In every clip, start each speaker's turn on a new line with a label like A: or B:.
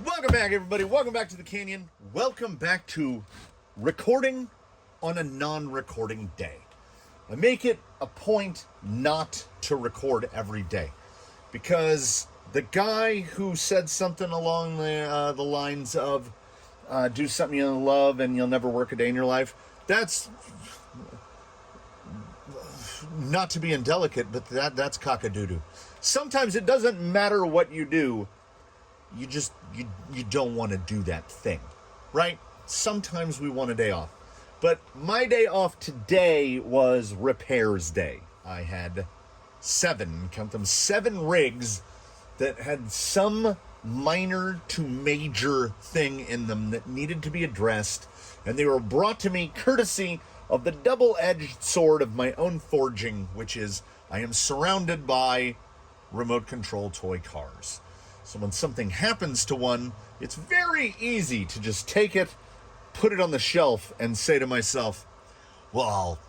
A: Welcome back, everybody. Welcome back to the Canyon. Welcome back to recording on a non-recording day. I make it a point not to record every day because the guy who said something along the lines of do something you love and you'll never work a day in your life, that's not to be indelicate, but that's cock-a-doodle. Sometimes it doesn't matter what you do. You don't want to do that thing, right? Sometimes we want a day off. But my day off today was repairs day. I had seven rigs that had some minor to major thing in them that needed to be addressed. And they were brought to me courtesy of the double-edged sword of my own forging, which is I am surrounded by remote control toy cars. So when something happens to one, it's very easy to just take it, put it on the shelf, and say to myself, well,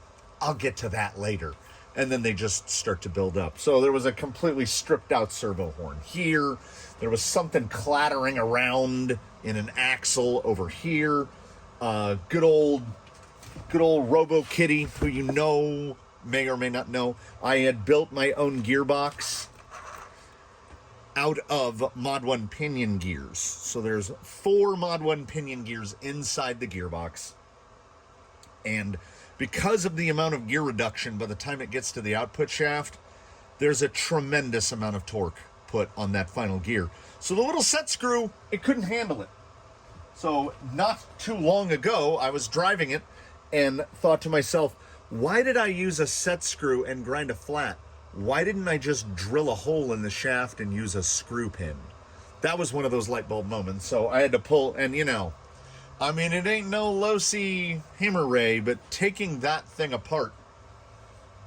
A: I'll get to that later. And then they just start to build up. So there was a completely stripped out servo horn here. There was something clattering around in an axle over here. Good old Robo Kitty, who you know, may or may not know. I had built my own gearbox out of Mod 1 pinion gears. So there's 4 Mod 1 pinion gears inside the gearbox. And because of the amount of gear reduction by the time it gets to the output shaft, there's a tremendous amount of torque put on that final gear. So the little set screw, it couldn't handle it. So not too long ago, I was driving it and thought to myself, why did I use a set screw and grind a flat? Why didn't I just drill a hole in the shaft and use a screw pin? That was one of those light bulb moments. So I had to pull, and it ain't no low-C hammer ray, but taking that thing apart,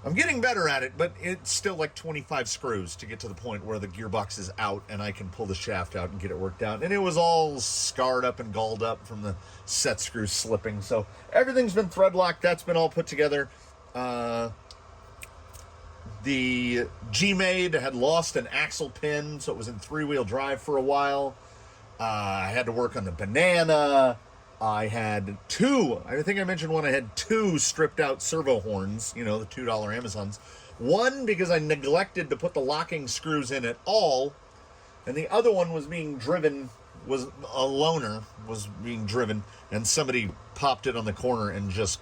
A: I'm getting better at it, but it's still like 25 screws to get to the point where the gearbox is out and I can pull the shaft out and get it worked out. And it was all scarred up and galled up from the set screws slipping. So everything's been thread locked. That's been all put together. The G-Maid had lost an axle pin, so it was in 3-wheel drive for a while. I had to work on the banana. I had 2, I think I mentioned one, I had 2 stripped out servo horns, the $2 Amazons. One because I neglected to put the locking screws in at all, and the other one was being driven, was a loaner, was being driven, and somebody popped it on the corner and just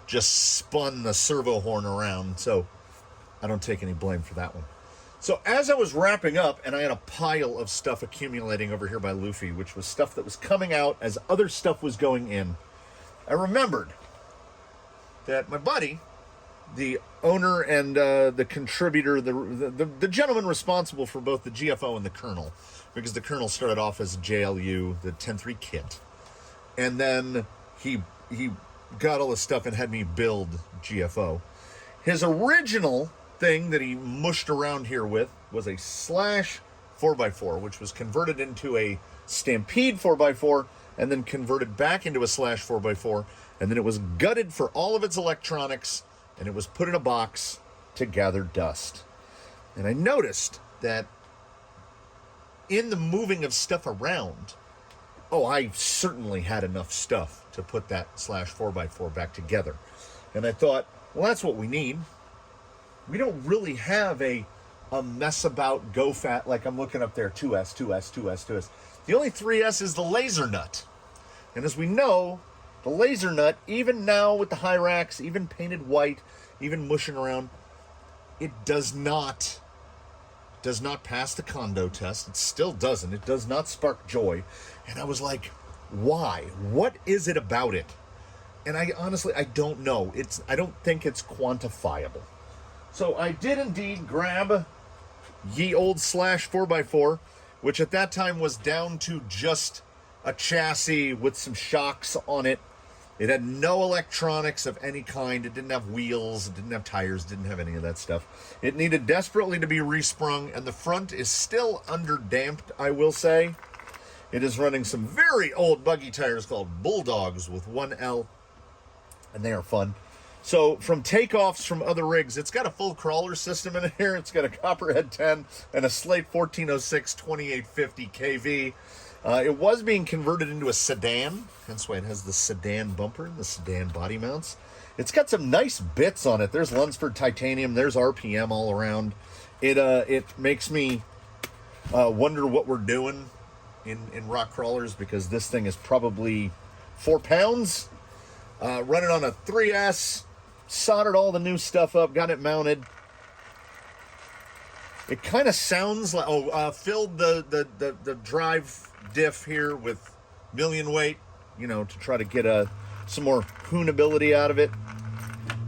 A: spun the servo horn around, so I don't take any blame for that one. So as I was wrapping up, and I had a pile of stuff accumulating over here by Luffy, which was stuff that was coming out as other stuff was going in, I remembered that my buddy, the owner and the contributor, the gentleman responsible for both the GFO and the Colonel, because the Colonel started off as JLU, the 10-3 kit, and then he got all the stuff and had me build GFO. His original thing that he mushed around here with was a Slash 4x4, which was converted into a Stampede 4x4 and then converted back into a Slash 4x4, and then it was gutted for all of its electronics and it was put in a box to gather dust. And I noticed that in the moving of stuff around, I certainly had enough stuff to put that Slash 4x4 back together. And I thought, well, that's what we need. We don't really have a mess about go-fat, like I'm looking up there, 2S. The only 3S is the laser nut. And as we know, the laser nut, even now with the high racks, even painted white, even mushing around, it does not pass the Kondo test. It still doesn't. It does not spark joy. And I was like, why? What is it about it? And I don't know. I don't think it's quantifiable. So I did indeed grab ye old Slash 4x4, which at that time was down to just a chassis with some shocks on it. It had no electronics of any kind. It didn't have wheels. It didn't have tires. It didn't have any of that stuff. It needed desperately to be resprung, and the front is still underdamped, I will say. It is running some very old buggy tires called Bulldogs with 1L, and they are fun. So from takeoffs from other rigs, it's got a full crawler system in here. It's got a Copperhead 10 and a Slate 1406 2850 kV. It was being converted into a sedan, hence why it has the sedan bumper, the sedan body mounts. It's got some nice bits on it. There's Lunsford titanium. There's RPM all around. It makes me wonder what we're doing in rock crawlers, because this thing is probably 4 pounds. Running on a 3S, soldered all the new stuff up, got it mounted. It kind of sounds like, filled the drive diff here with million weight, to try to get some more hoonability out of it.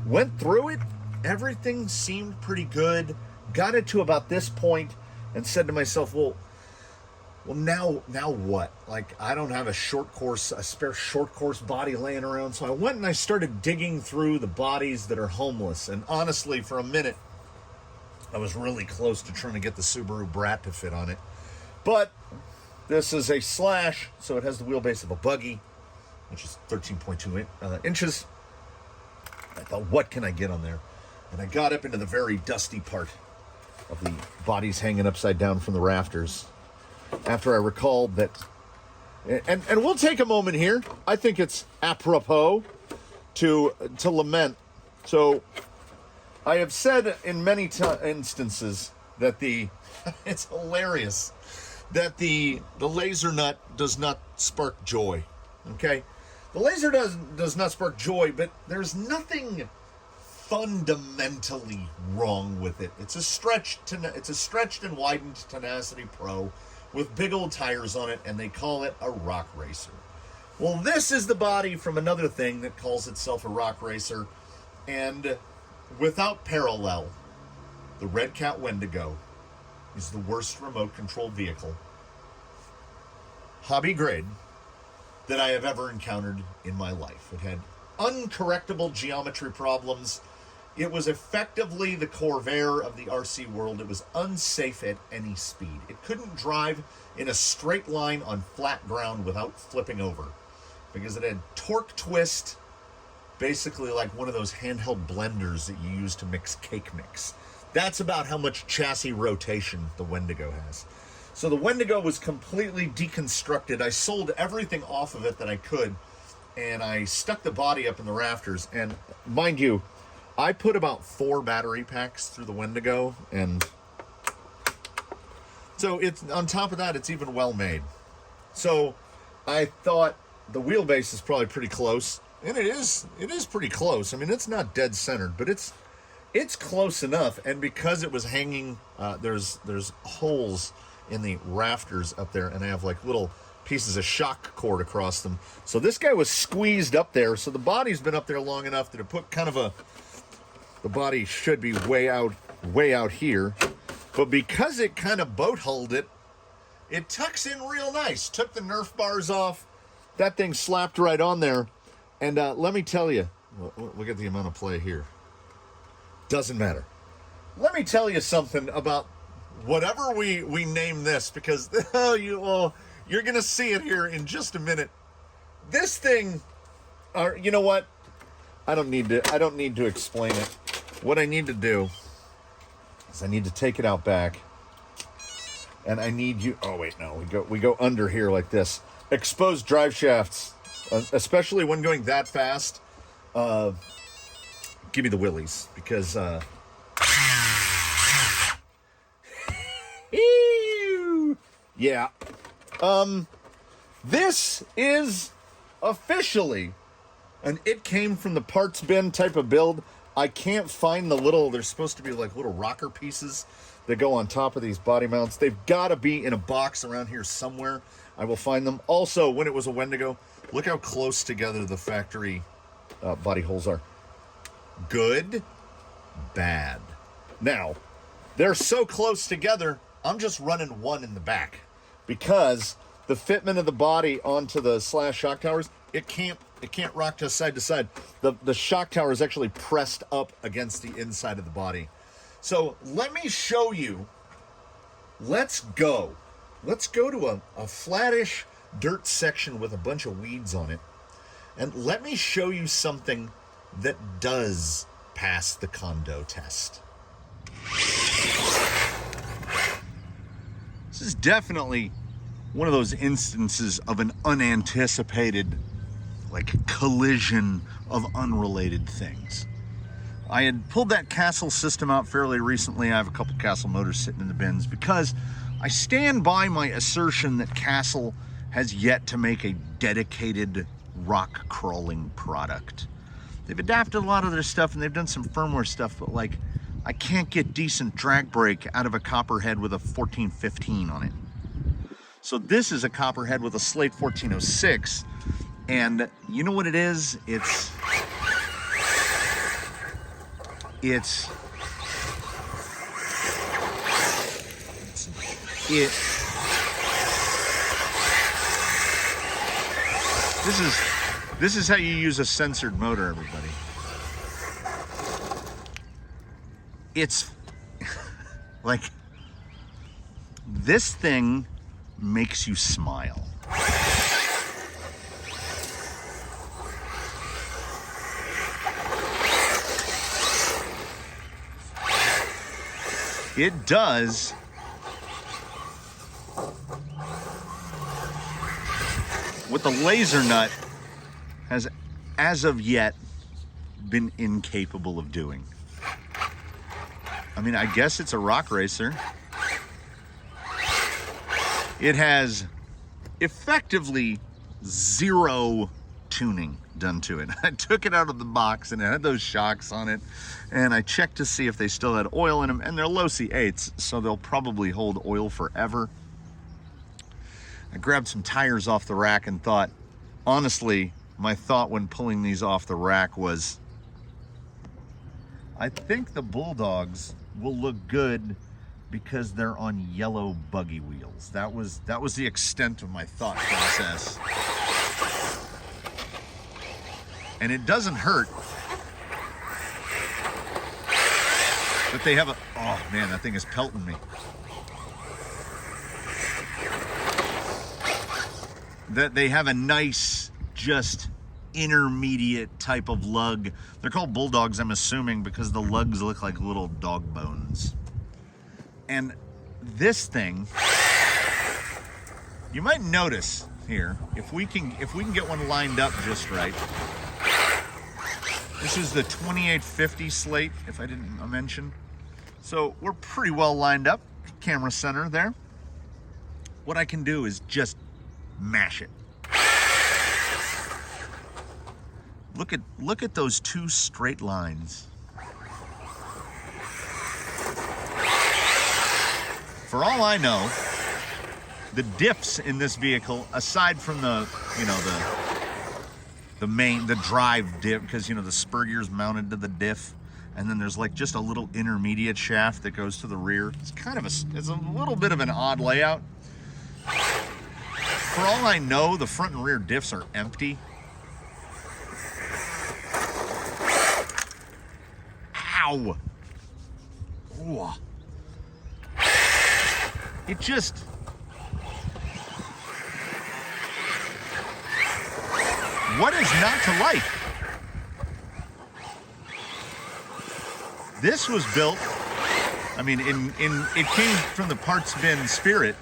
A: Went through it, everything seemed pretty good. Got it to about this point and said to myself, well, now what? Like, I don't have a spare short course body laying around. So I went and I started digging through the bodies that are homeless. And honestly, for a minute, I was really close to trying to get the Subaru Brat to fit on it. But this is a Slash, so it has the wheelbase of a buggy, which is 13.2 inches. I thought, what can I get on there? And I got up into the very dusty part of the bodies hanging upside down from the rafters. After I recalled that, and we'll take a moment here. I think it's apropos to lament. So I have said in many instances that it's hilarious that the laser nut does not spark joy. Okay, the laser does not spark joy, but there's nothing fundamentally wrong with it. It's a stretched and widened Tenacity Pro with big old tires on it, and they call it a rock racer. Well, this is the body from another thing that calls itself a rock racer, and without parallel, the Red Cat Wendigo is the worst remote-controlled vehicle, hobby grade, that I have ever encountered in my life. It had uncorrectable geometry problems. It was effectively the Corvair of the RC world. It was unsafe at any speed. It couldn't drive in a straight line on flat ground without flipping over, because it had torque twist, basically like one of those handheld blenders that you use to mix cake mix. That's about how much chassis rotation the Wendigo has. So the Wendigo was completely deconstructed. I sold everything off of it that I could, and I stuck the body up in the rafters. And mind you, I put about 4 battery packs through the Wendigo, and so it's on top of that, it's even well made. So I thought the wheelbase is probably pretty close, and it is pretty close. I mean, it's not dead centered, but it's close enough. And because it was hanging, there's holes in the rafters up there, and I have like little pieces of shock cord across them. So this guy was squeezed up there. So the body's been up there long enough that it put kind of the body should be way out here. But because it kind of boat hulled it, it tucks in real nice. Took the Nerf bars off. That thing slapped right on there. And let me tell you, look at the amount of play here. Doesn't matter. Let me tell you something about whatever we name this, because you're going to see it here in just a minute. This thing, you know what? I don't need to explain it. What I need to do is I need to take it out back, and I need you. Oh wait, no, we go under here like this. Exposed drive shafts, especially when going that fast. Give me the willies, because yeah. This is officially an it came from the parts bin type of build. I can't find there's supposed to be like little rocker pieces that go on top of these body mounts. They've got to be in a box around here somewhere. I will find them. Also, when it was a Wendigo, look how close together the factory body holes are. Good, bad. Now, they're so close together, I'm just running one in the back, because the fitment of the body onto the Slash shock towers, it can't rock to side to side. The shock tower is actually pressed up against the inside of the body. So let me show you. Let's go to a flattish dirt section with a bunch of weeds on it, and let me show you something that does pass the condo test. This is definitely one of those instances of an unanticipated, like, collision of unrelated things. I had pulled that Castle system out fairly recently. I have a couple Castle motors sitting in the bins because I stand by my assertion that Castle has yet to make a dedicated rock crawling product. They've adapted a lot of their stuff and they've done some firmware stuff, but like, I can't get decent drag brake out of a Copperhead with a 1415 on it. So this is a Copperhead with a Slate 1406, and you know what it is? This is how you use a censored motor, everybody. It's like, this thing makes you smile. It does what the laser nut has, as of yet, been incapable of doing. I mean, I guess it's a rock racer. It has effectively zero tuning done to it. I took it out of the box and it had those shocks on it, and I checked to see if they still had oil in them, and they're low C8s, so they'll probably hold oil forever. I grabbed some tires off the rack and thought, honestly, my thought when pulling these off the rack was, I think the Bulldogs will look good because they're on yellow buggy wheels. That was the extent of my thought process. And it doesn't hurt that they have a, oh man, that thing is pelting me. That they have a nice, just intermediate type of lug. They're called Bulldogs, I'm assuming, because the lugs look like little dog bones. And this thing, you might notice here, if we can get one lined up just right. This is the 2850 slate, if I didn't mention. So we're pretty well lined up. Camera center there. What I can do is just mash it. Look at those two straight lines. For all I know, the diffs in this vehicle, aside from the drive diff, because the spur gear's mounted to the diff, and then there's like just a little intermediate shaft that goes to the rear. It's kind of it's a little bit of an odd layout. For all I know, the front and rear diffs are empty. Ow! Ooh. It just... What is not to like? This was built, I mean, it came from the parts bin spirit.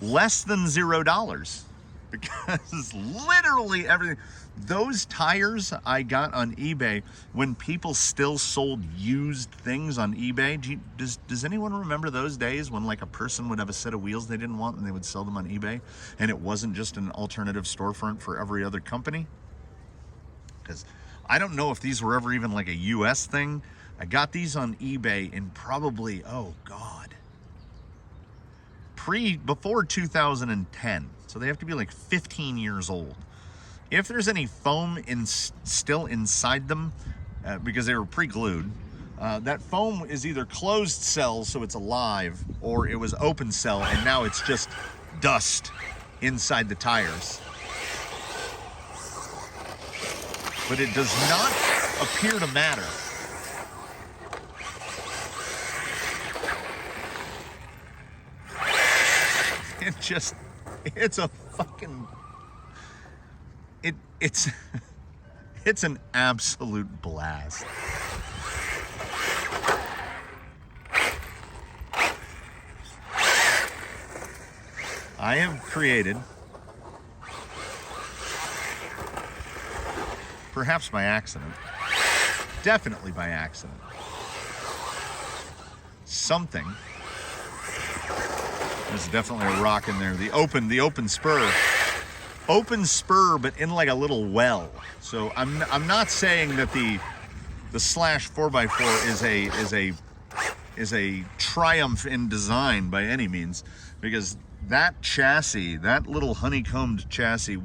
A: Less than $0. Because literally everything. Those tires I got on eBay when people still sold used things on eBay. Does anyone remember those days when like a person would have a set of wheels they didn't want and they would sell them on eBay, and it wasn't just an alternative storefront for every other company? Because I don't know if these were ever even like a US thing. I got these on eBay in probably, oh God, before 2010. So they have to be like 15 years old. If there's any foam still inside them, because they were pre-glued, that foam is either closed cell, so it's alive, or it was open cell, and now it's just dust inside the tires. But it does not appear to matter. it's it's an absolute blast. I have created, perhaps by accident, definitely by accident, something. There's definitely a rock in there. The open spur. Open spur, but in like a little well. So I'm not saying that the slash 4x4 is a triumph in design by any means, because that chassis, that little honeycombed chassis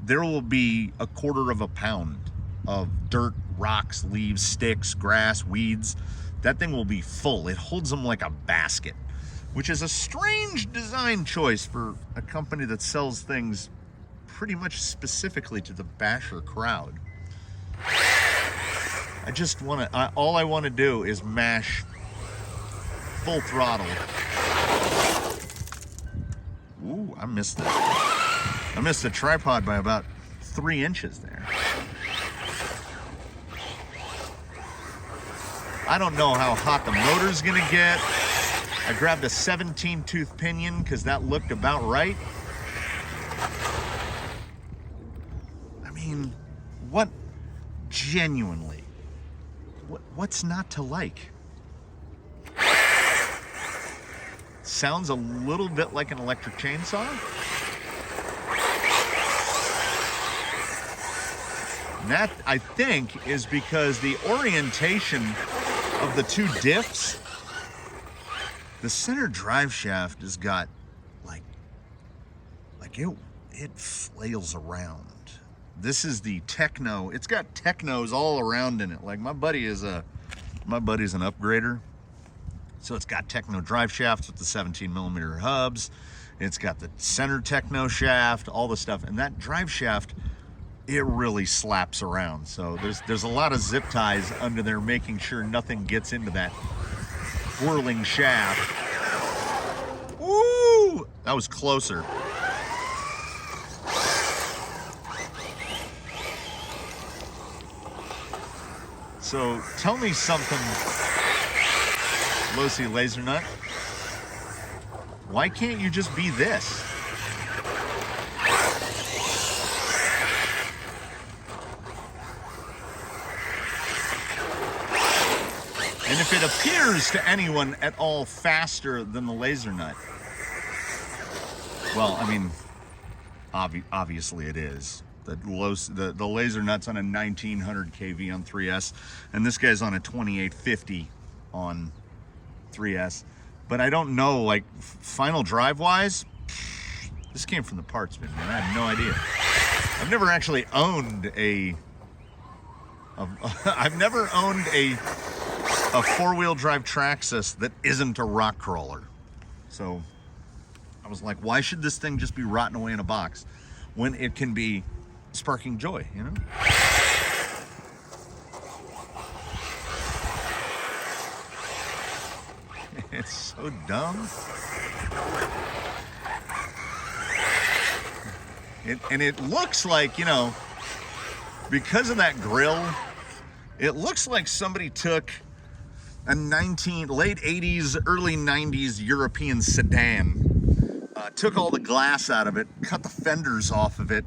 A: there will be a quarter of a pound of dirt, rocks, leaves, sticks, grass, weeds. That thing will be full. It holds them like a basket, which is a strange design choice for a company that sells things pretty much specifically to the basher crowd. I just want to, all I want to do is mash full throttle. Ooh, I missed the tripod by about 3 inches there. I don't know how hot the motor's gonna get. I grabbed a 17 tooth pinion because that looked about right. I mean, genuinely, what's not to like? Sounds a little bit like an electric chainsaw. And that, I think, is because the orientation of the two diffs, the center drive shaft has got like it flails around. This is the techno. It's got technos all around in it. Like my buddy's an upgrader. So it's got techno drive shafts with the 17 millimeter hubs. It's got the center techno shaft, all the stuff. And that drive shaft, it really slaps around. So there's a lot of zip ties under there making sure nothing gets into that whirling shaft. Woo! That was closer. So tell me something, Losi Laser Nut. Why can't you just be this? And if it appears to anyone at all faster than the Laser Nut, well, I mean, obviously it is. The Laser Nut's on a 1900 kV on 3S, and this guy's on a 2850 on 3S. But I don't know, like, final drive-wise, this came from the parts bin, man. I have no idea. I've never actually owned I've never owned a four-wheel drive Traxxas that isn't a rock crawler. So I was like, why should this thing just be rotting away in a box when it can be sparking joy, you know? It's so dumb. And it looks like, you know, because of that grill, it looks like somebody took a late 80s, early 90s European sedan, took all the glass out of it, cut the fenders off of it,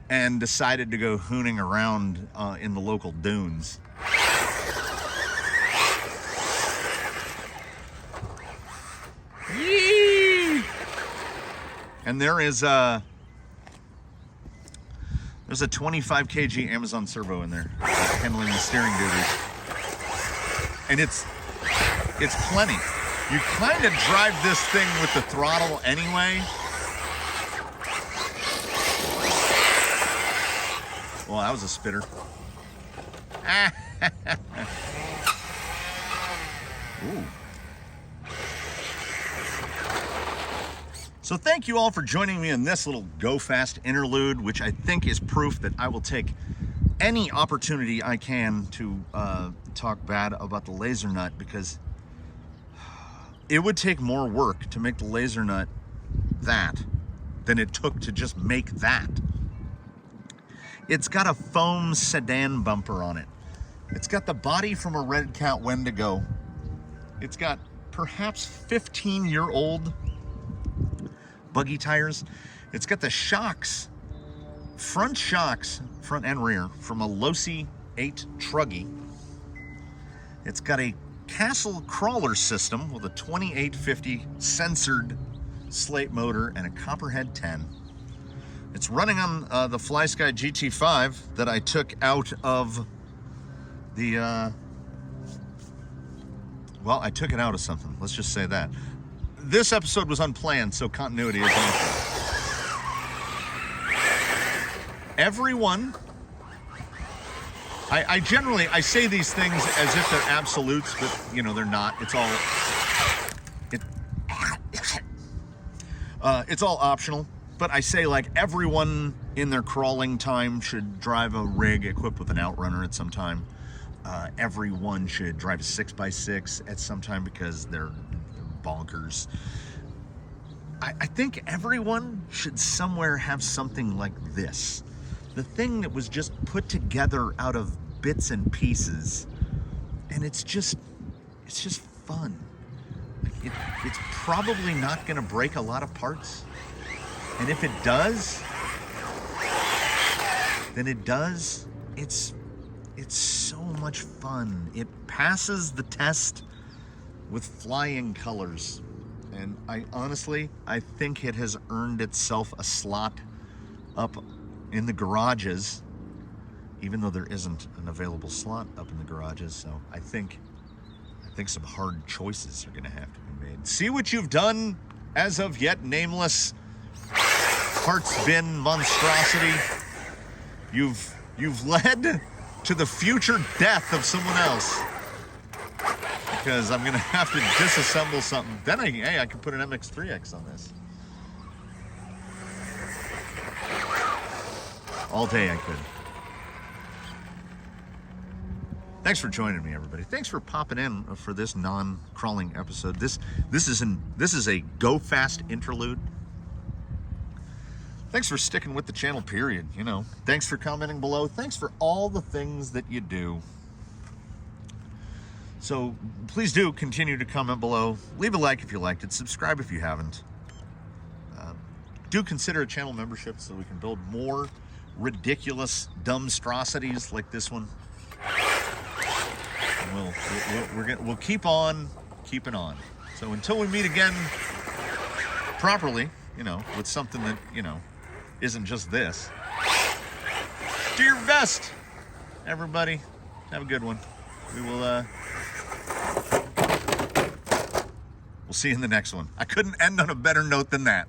A: and decided to go hooning around in the local dunes. Yee! And there's a 25 kg Amazon servo in there, handling the steering duties. And it's plenty. You kind of drive this thing with the throttle anyway. Well, that was a spitter. Ooh. So thank you all for joining me in this little Go Fast interlude, which I think is proof that I will take any opportunity I can to talk bad about the Laser Nut, because it would take more work to make the Laser Nut that than it took to just make that. It's got a foam sedan bumper on it. It's got the body from a Red Cat Wendigo. It's got perhaps 15-year-old buggy tires. It's got the shocks, front and rear, from a Losi 8 Truggy. It's got a Castle crawler system with a 2850 censored slate motor and a Copeprhead 10. It's running on the FlySky GT5 that I took out of the, well, I took it out of something. Let's just say that. This episode was unplanned, so continuity is an issue. Everyone, I generally, I say these things as if they're absolutes, but, you know, they're not. It's all optional. But I say, like, everyone in their crawling time should drive a rig equipped with an outrunner at some time. Everyone should drive a 6x6 at some time because they're bonkers. I think everyone should somewhere have something like this. The thing that was just put together out of bits and pieces. And it's just fun. It's probably not going to break a lot of parts. And if it does, then it does. It's so much fun. It passes the test with flying colors. And I think it has earned itself a slot up in the garages, even though there isn't an available slot up in the garages. So I think some hard choices are going to have to be made. See what you've done, as of yet nameless parts bin monstrosity. You've led to the future death of someone else, because I'm gonna have to disassemble something. Then I can put an MX3X on this. All day I could. Thanks for joining me, everybody. Thanks for popping in for this non-crawling episode. This is a go fast interlude. Thanks for sticking with the channel, period. You know, thanks for commenting below. Thanks for all the things that you do. So please do continue to comment below. Leave a like if you liked it. Subscribe if you haven't. Do consider a channel membership so we can build more ridiculous dumbstrosities like this one. And we'll keep on keeping on. So until we meet again properly, you know, with something that, you know, isn't just this. Do your best, everybody. Have a good one. We'll see you in the next one. I couldn't end on a better note than that.